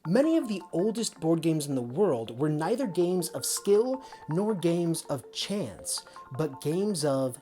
Many of the oldest board games in the world were neither games of skill nor games of chance, but games of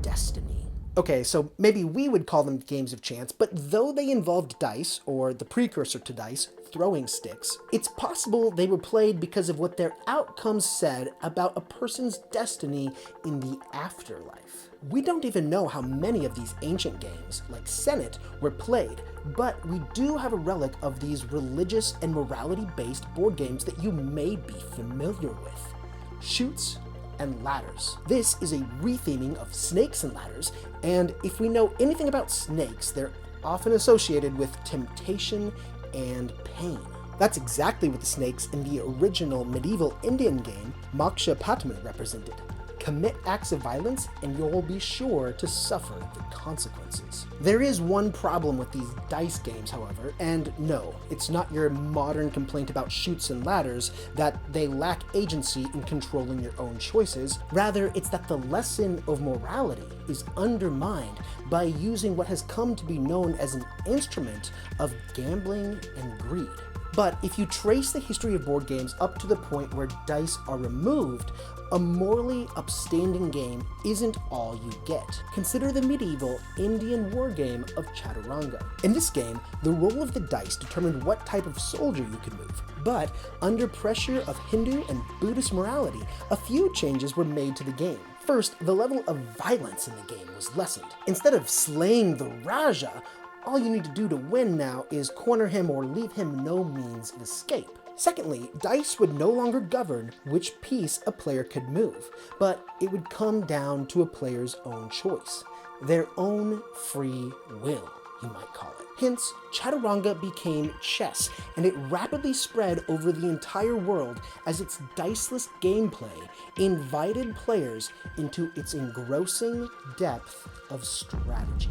destiny. Okay, so maybe we would call them games of chance, but though they involved dice, or the precursor to dice, throwing sticks, it's possible they were played because of what their outcomes said about a person's destiny in the afterlife. We don't even know how many of these ancient games, like Senate, were played, but we do have a relic of these religious and morality-based board games that you may be familiar with. Chutes and Ladders. This is a retheming of snakes and ladders, and if we know anything about snakes, they're often associated with temptation and pain. That's exactly what the snakes in the original medieval Indian game Moksha Patman represented. Commit acts of violence and you'll be sure to suffer the consequences. There is one problem with these dice games, however, and no, it's not your modern complaint about chutes and ladders that they lack agency in controlling your own choices. Rather, it's that the lesson of morality is undermined by using what has come to be known as an instrument of gambling and greed. But if you trace the history of board games up to the point where dice are removed, a morally upstanding game isn't all you get. Consider the medieval Indian war game of Chaturanga. In this game, the roll of the dice determined what type of soldier you could move. But under pressure of Hindu and Buddhist morality, a few changes were made to the game. First, the level of violence in the game was lessened. Instead of slaying the Raja, all you need to do to win now is corner him or leave him no means of escape. Secondly, dice would no longer govern which piece a player could move, but it would come down to a player's own choice, their own free will, you might call it. Hence, Chaturanga became chess, and it rapidly spread over the entire world as its diceless gameplay invited players into its engrossing depth of strategy.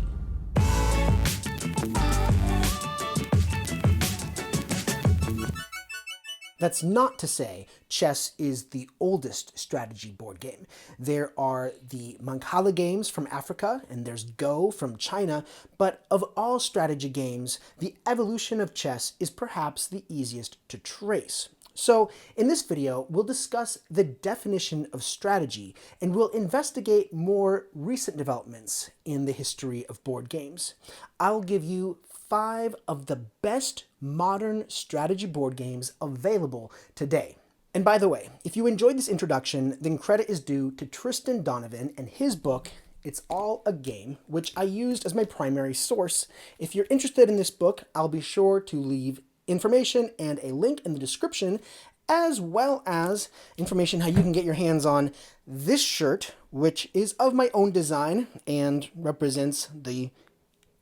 That's not to say chess is the oldest strategy board game. There are the Mancala games from Africa, and there's Go from China, but of all strategy games, the evolution of chess is perhaps the easiest to trace. So in this video, we'll discuss the definition of strategy, and we'll investigate more recent developments in the history of board games. I'll give you 5 of the best modern strategy board games available today. And by the way, if you enjoyed this introduction, then credit is due to Tristan Donovan and his book, It's All a Game, which I used as my primary source. If you're interested in this book, I'll be sure to leave information and a link in the description, as well as information how you can get your hands on this shirt, which is of my own design and represents the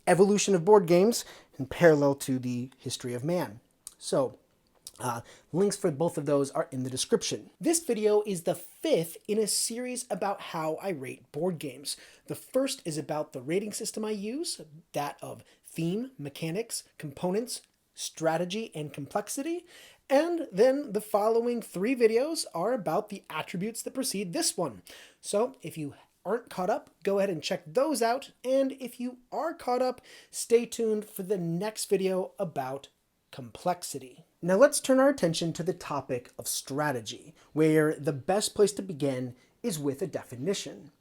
evolution of board games in parallel to the history of man. So, links for both of those are in the description. This video is the 5th in a series about how I rate board games. The first is about the rating system I use, that of theme, mechanics, components, strategy, and complexity. And then the following 3 videos are about the attributes that precede this one. So if you aren't caught up, go ahead and check those out. And if you are caught up, stay tuned for the next video about complexity. Now let's turn our attention to the topic of strategy, where the best place to begin is with a definition.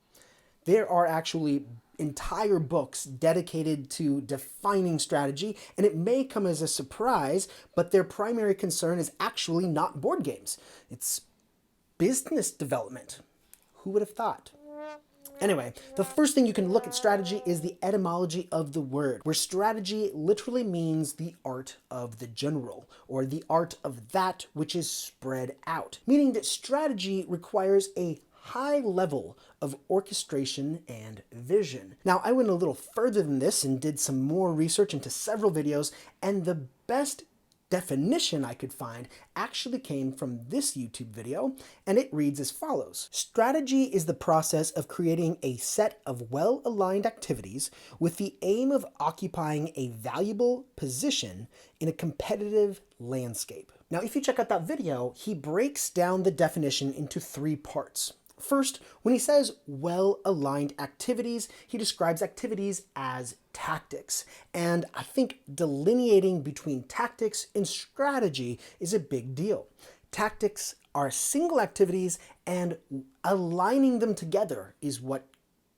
There are actually entire books dedicated to defining strategy, and it may come as a surprise, but their primary concern is actually not board games. It's business development. Who would have thought? Anyway, the first thing you can look at strategy is the etymology of the word, where strategy literally means the art of the general, or the art of that which is spread out, meaning that strategy requires a high level of orchestration and vision. Now, I went a little further than this and did some more research into several videos, and the best definition I could find actually came from this YouTube video, and it reads as follows. Strategy is the process of creating a set of well-aligned activities with the aim of occupying a valuable position in a competitive landscape. Now, if you check out that video, he breaks down the definition into 3 parts. First, when he says well-aligned activities, he describes activities as tactics. And I think delineating between tactics and strategy is a big deal. Tactics are single activities, and aligning them together is what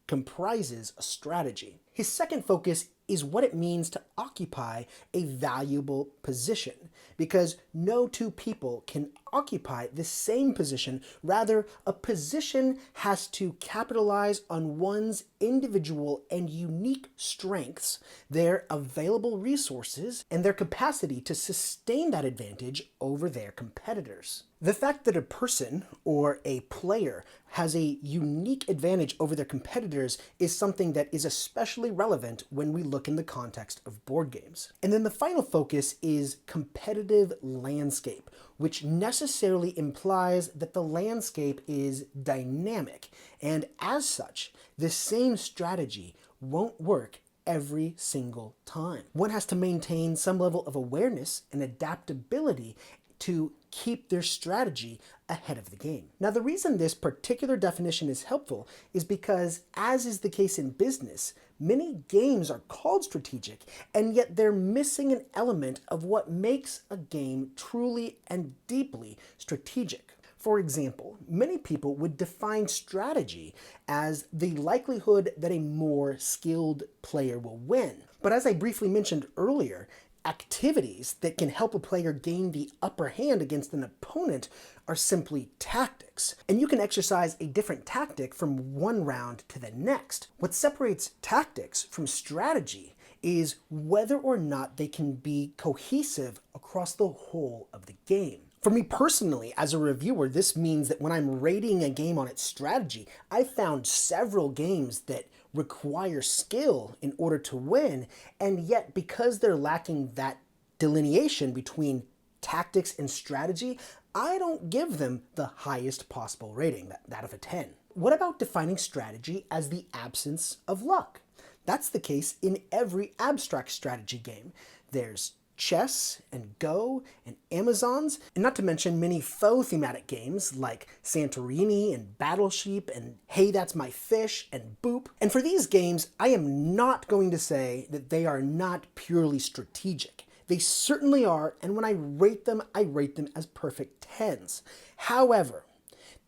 comprises a strategy. His second focus is what it means to occupy a valuable position, because no two people can occupy the same position. Rather, a position has to capitalize on one's individual and unique strengths, their available resources, and their capacity to sustain that advantage over their competitors. The fact that a person or a player has a unique advantage over their competitors is something that is especially relevant when we look in the context of board games. And then the final focus is competitive landscape, which necessarily implies that the landscape is dynamic, and as such, the same strategy won't work every single time. One has to maintain some level of awareness and adaptability to keep their strategy ahead of the game. Now, the reason this particular definition is helpful is because, as is the case in business, many games are called strategic, and yet they're missing an element of what makes a game truly and deeply strategic. For example, many people would define strategy as the likelihood that a more skilled player will win. But as I briefly mentioned earlier, activities that can help a player gain the upper hand against an opponent are simply tactics. And you can exercise a different tactic from one round to the next. What separates tactics from strategy is whether or not they can be cohesive across the whole of the game. For me personally, as a reviewer, this means that when I'm rating a game on its strategy, I found several games that require skill in order to win, and yet because they're lacking that delineation between tactics and strategy, I don't give them the highest possible rating, that of a 10. What about defining strategy as the absence of luck? That's the case in every abstract strategy game. There's chess and Go and Amazons, and not to mention many faux thematic games like Santorini and Battleship and Hey That's My Fish and Boop. And for these games, I am not going to say that they are not purely strategic. They certainly are, and when I rate them as perfect 10s. However,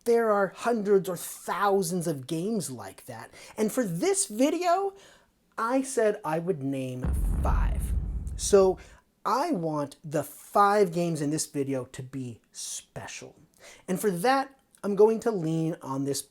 there are hundreds or thousands of games like that, and for this video, I said I would name 5. So I want the 5 games in this video to be special. And for that, I'm going to lean on this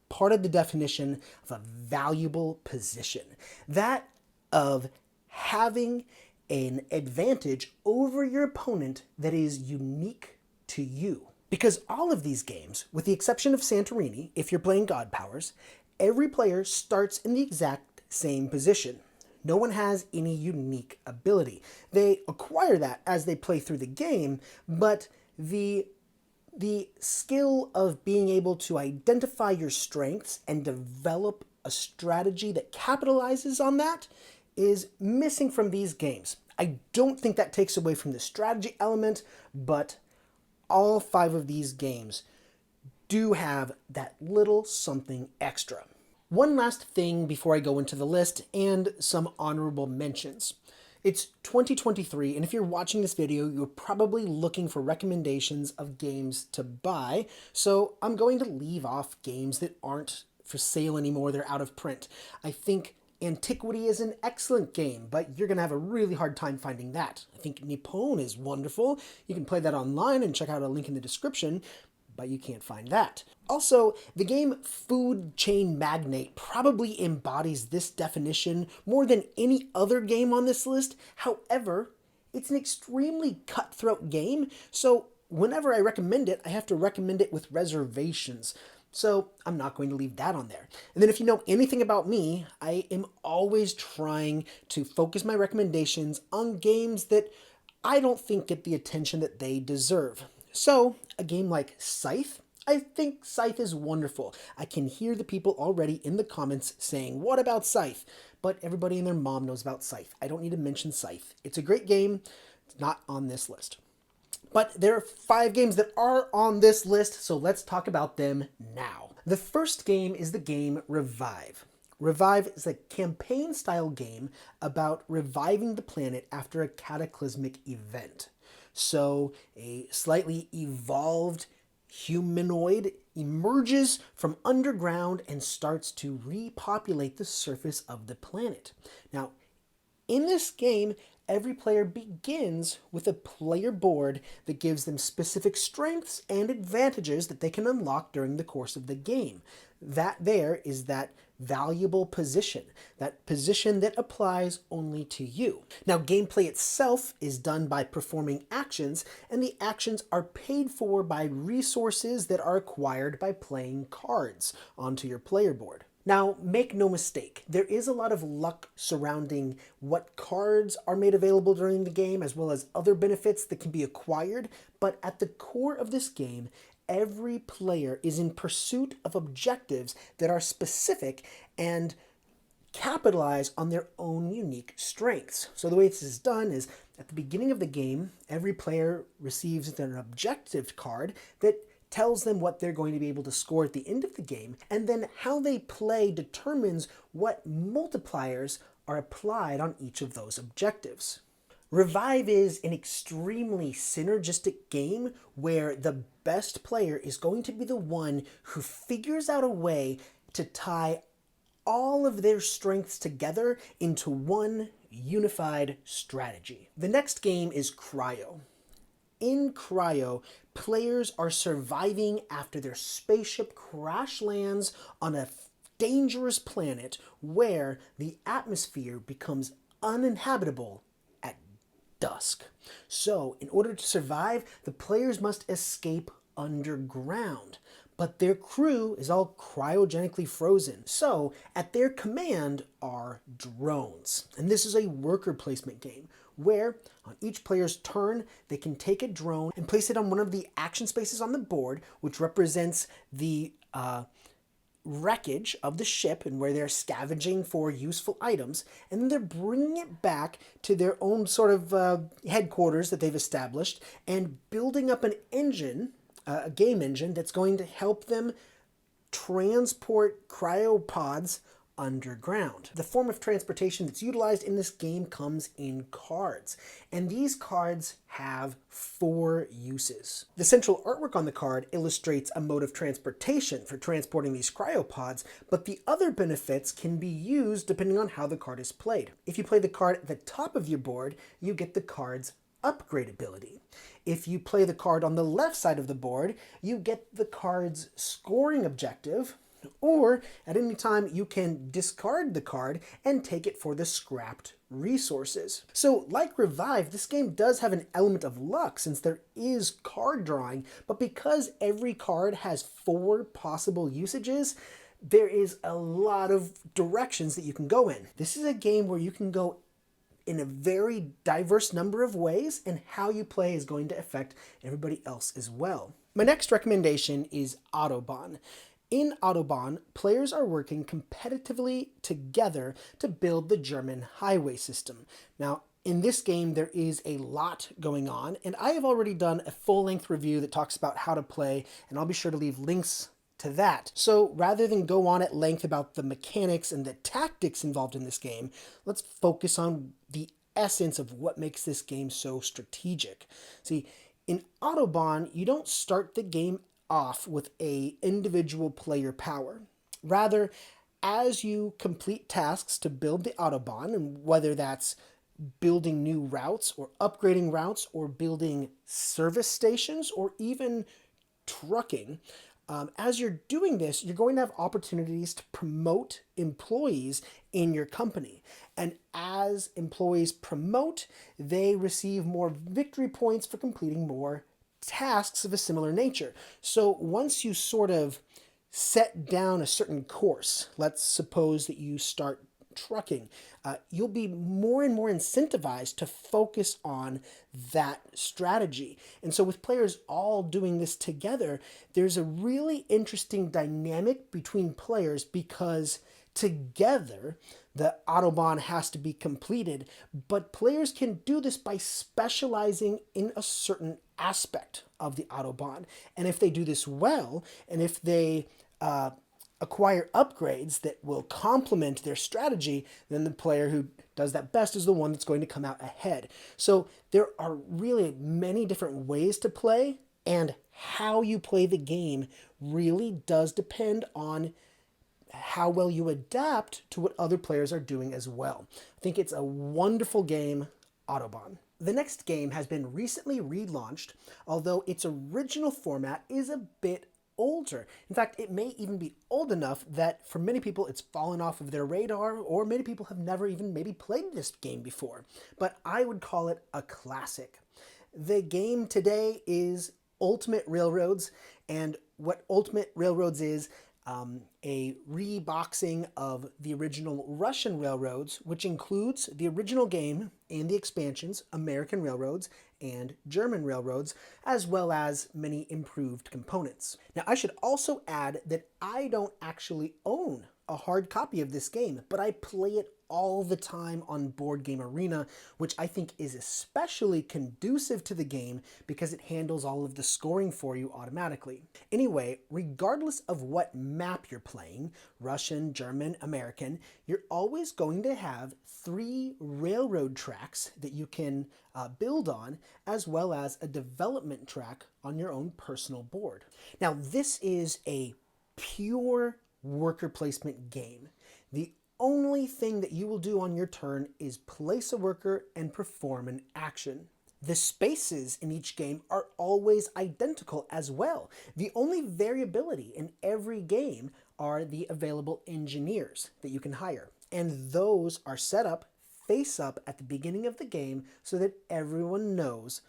part of the definition of a valuable position. That of having an advantage over your opponent that is unique to you. Because all of these games, with the exception of Santorini, if you're playing God Powers, every player starts in the exact same position. No one has any unique ability. They acquire that as they play through the game, but the skill of being able to identify your strengths and develop a strategy that capitalizes on that is missing from these games. I don't think that takes away from the strategy element, but all 5 of these games do have that little something extra. One last thing before I go into the list and some honorable mentions. It's 2023, and if you're watching this video, you're probably looking for recommendations of games to buy, so I'm going to leave off games that aren't for sale anymore, they're out of print. I think Antiquity is an excellent game, but you're going to have a really hard time finding that. I think Nippon is wonderful. You can play that online and check out a link in the description, but you can't find that. Also, the game Food Chain Magnate probably embodies this definition more than any other game on this list. However, it's an extremely cutthroat game, so whenever I recommend it, I have to recommend it with reservations. So I'm not going to leave that on there. And then if you know anything about me, I am always trying to focus my recommendations on games that I don't think get the attention that they deserve. So a game like Scythe, I think Scythe is wonderful. I can hear the people already in the comments saying, what about Scythe? But everybody and their mom knows about Scythe. I don't need to mention Scythe. It's a great game. It's not on this list. But there are 5 games that are on this list, so let's talk about them now. The first game is the game Revive. Revive is a campaign-style game about reviving the planet after a cataclysmic event. So a slightly evolved humanoid emerges from underground and starts to repopulate the surface of the planet. Now, in this game, every player begins with a player board that gives them specific strengths and advantages that they can unlock during the course of the game. That there is that valuable position, that position that applies only to you. Now, gameplay itself is done by performing actions, and the actions are paid for by resources that are acquired by playing cards onto your player board. Now, make no mistake, there is a lot of luck surrounding what cards are made available during the game, as well as other benefits that can be acquired, but at the core of this game, every player is in pursuit of objectives that are specific and capitalize on their own unique strengths. So the way this is done is, at the beginning of the game, every player receives an objective card that tells them what they're going to be able to score at the end of the game, and then how they play determines what multipliers are applied on each of those objectives. Revive is an extremely synergistic game where the best player is going to be the one who figures out a way to tie all of their strengths together into one unified strategy. The next game is Cryo. In Cryo, players are surviving after their spaceship crash lands on a dangerous planet where the atmosphere becomes uninhabitable at dusk. So, in order to survive, the players must escape underground. But their crew is all cryogenically frozen. So, at their command are drones. And this is a worker placement game where on each player's turn, they can take a drone and place it on one of the action spaces on the board, which represents the wreckage of the ship and where they're scavenging for useful items, and then they're bringing it back to their own sort of headquarters that they've established and building up an engine, a game engine, that's going to help them transport cryopods underground. The form of transportation that's utilized in this game comes in cards, and these cards have 4 uses. The central artwork on the card illustrates a mode of transportation for transporting these cryopods, but the other benefits can be used depending on how the card is played. If you play the card at the top of your board, you get the card's upgrade ability. If you play the card on the left side of the board, you get the card's scoring objective, or at any time you can discard the card and take it for the scrapped resources. So like Revive, this game does have an element of luck since there is card drawing, but because every card has 4 possible usages, there is a lot of directions that you can go in. This is a game where you can go in a very diverse number of ways, and how you play is going to affect everybody else as well. My next recommendation is Autobahn. In Autobahn, players are working competitively together to build the German highway system. Now, in this game, there is a lot going on, and I have already done a full-length review that talks about how to play, and I'll be sure to leave links to that. So rather than go on at length about the mechanics and the tactics involved in this game, let's focus on the essence of what makes this game so strategic. See, in Autobahn, you don't start the game off with a individual player power. Rather, as you complete tasks to build the Autobahn, and whether that's building new routes or upgrading routes or building service stations or even trucking, as you're doing this, you're going to have opportunities to promote employees in your company. And as employees promote, they receive more victory points for completing more tasks of a similar nature. So once you sort of set down a certain course, let's suppose that you start trucking, you'll be more and more incentivized to focus on that strategy. And so with players all doing this together, there's a really interesting dynamic between players because Together, the Autobahn has to be completed, but players can do this by specializing in a certain aspect of the Autobahn. And if they do this well, and if they acquire upgrades that will complement their strategy, then the player who does that best is the one that's going to come out ahead. So there are really many different ways to play, and how you play the game really does depend on how well you adapt to what other players are doing as well. I think it's a wonderful game, Autobahn. The next game has been recently relaunched, although its original format is a bit older. In fact, it may even be old enough that for many people it's fallen off of their radar, or many people have never even maybe played this game before. But I would call it a classic. The game today is Ultimate Railroads, and what Ultimate Railroads is, a reboxing of the original Russian railroads, which includes the original game and the expansions, American Railroads and German Railroads, as well as many improved components. Now, I should also add that I don't actually own a hard copy of this game, but I play it all the time on Board Game Arena, which I think is especially conducive to the game because it handles all of the scoring for you automatically. Anyway, regardless of what map you're playing, Russian, German, American, you're always going to have 3 railroad tracks that you can build on, as well as a development track on your own personal board. Now, this is a pure worker placement game. The only thing that you will do on your turn is place a worker and perform an action. The spaces in each game are always identical as well. The only variability in every game are the available engineers that you can hire. And those are set up face up at the beginning of the game so that everyone knows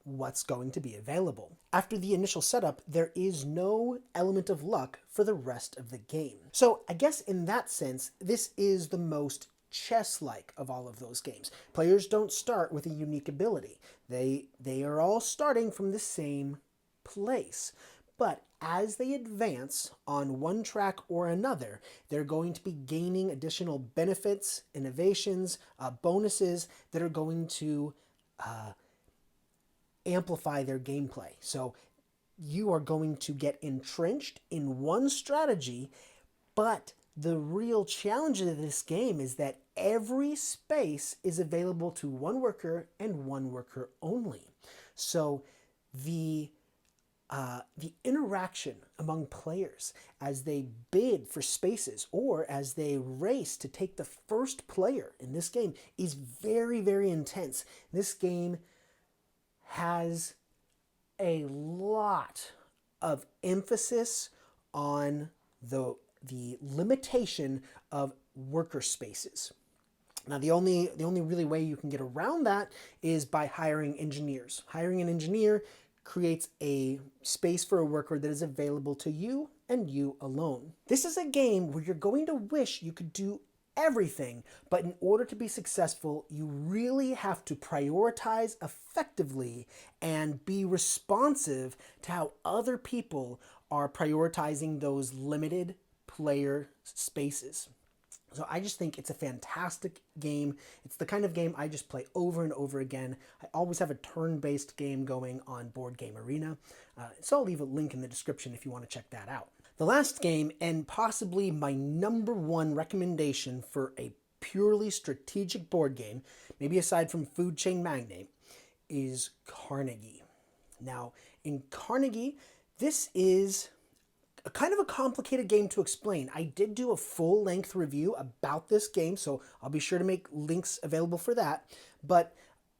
what's going to be available. After the initial setup, there is no element of luck for the rest of the game. So I guess in that sense, this is the most chess-like of all of those games. Players don't start with a unique ability. They are all starting from the same place. But as they advance on one track or another, they're going to be gaining additional benefits, innovations, bonuses that are going to amplify their gameplay. So you are going to get entrenched in one strategy, but the real challenge of this game is that every space is available to one worker and one worker only. So the interaction among players as they bid for spaces or as they race to take the first player in this game is very, very intense. This game has a lot of emphasis on the limitation of worker spaces. Now, the only really way you can get around that is by hiring engineers. Hiring an engineer creates a space for a worker that is available to you and you alone. This is a game where you're going to wish you could do everything, but in order to be successful, you really have to prioritize effectively and be responsive to how other people are prioritizing those limited player spaces. So I just think it's a fantastic game. It's the kind of game I just play over and over again. I always have a turn-based game going on Board Game Arena. So I'll leave a link in the description if you want to check that out. The last game, and possibly my #1 recommendation for a purely strategic board game, maybe aside from Food Chain Magnate, is Carnegie. Now, in Carnegie, this is a kind of a complicated game to explain. I did do a full-length review about this game, so I'll be sure to make links available for that. But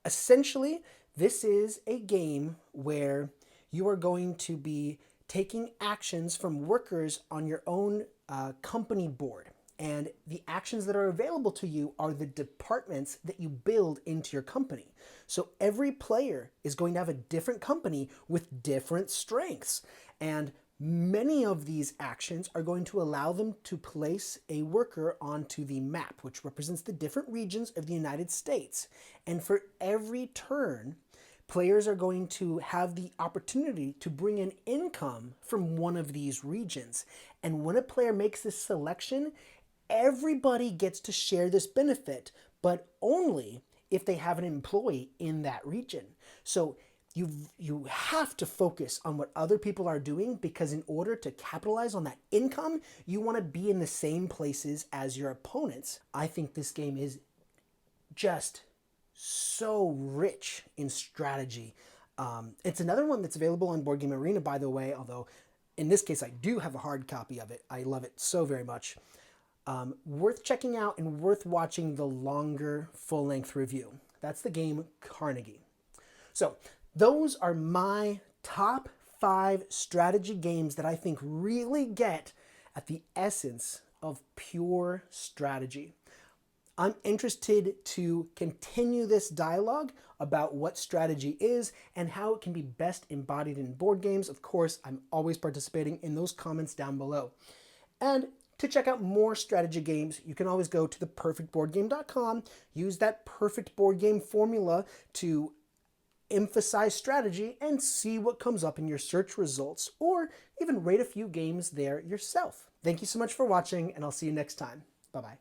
essentially, this is a game where you are going to be taking actions from workers on your own company board. And the actions that are available to you are the departments that you build into your company. So every player is going to have a different company with different strengths. And many of these actions are going to allow them to place a worker onto the map, which represents the different regions of the United States. And for every turn, players are going to have the opportunity to bring in income from one of these regions. And when a player makes this selection, Everybody gets to share this benefit, but only if they have an employee in that region. So you have to focus on what other people are doing, because in order to capitalize on that income, you want to be in the same places as your opponents. I think this game is just so rich in strategy. It's another one that's available on Board Game Arena, by the way, although in this case I do have a hard copy of it. I love it so very much. Worth checking out and worth watching the longer full-length review. That's the game Carnegie. So those are my top 5 strategy games that I think really get at the essence of pure strategy. I'm interested to continue this dialogue about what strategy is and how it can be best embodied in board games. Of course, I'm always participating in those comments down below. And to check out more strategy games, you can always go to theperfectboardgame.com, use that perfect board game formula to emphasize strategy, and see what comes up in your search results, or even rate a few games there yourself. Thank you so much for watching, and I'll see you next time. Bye-bye.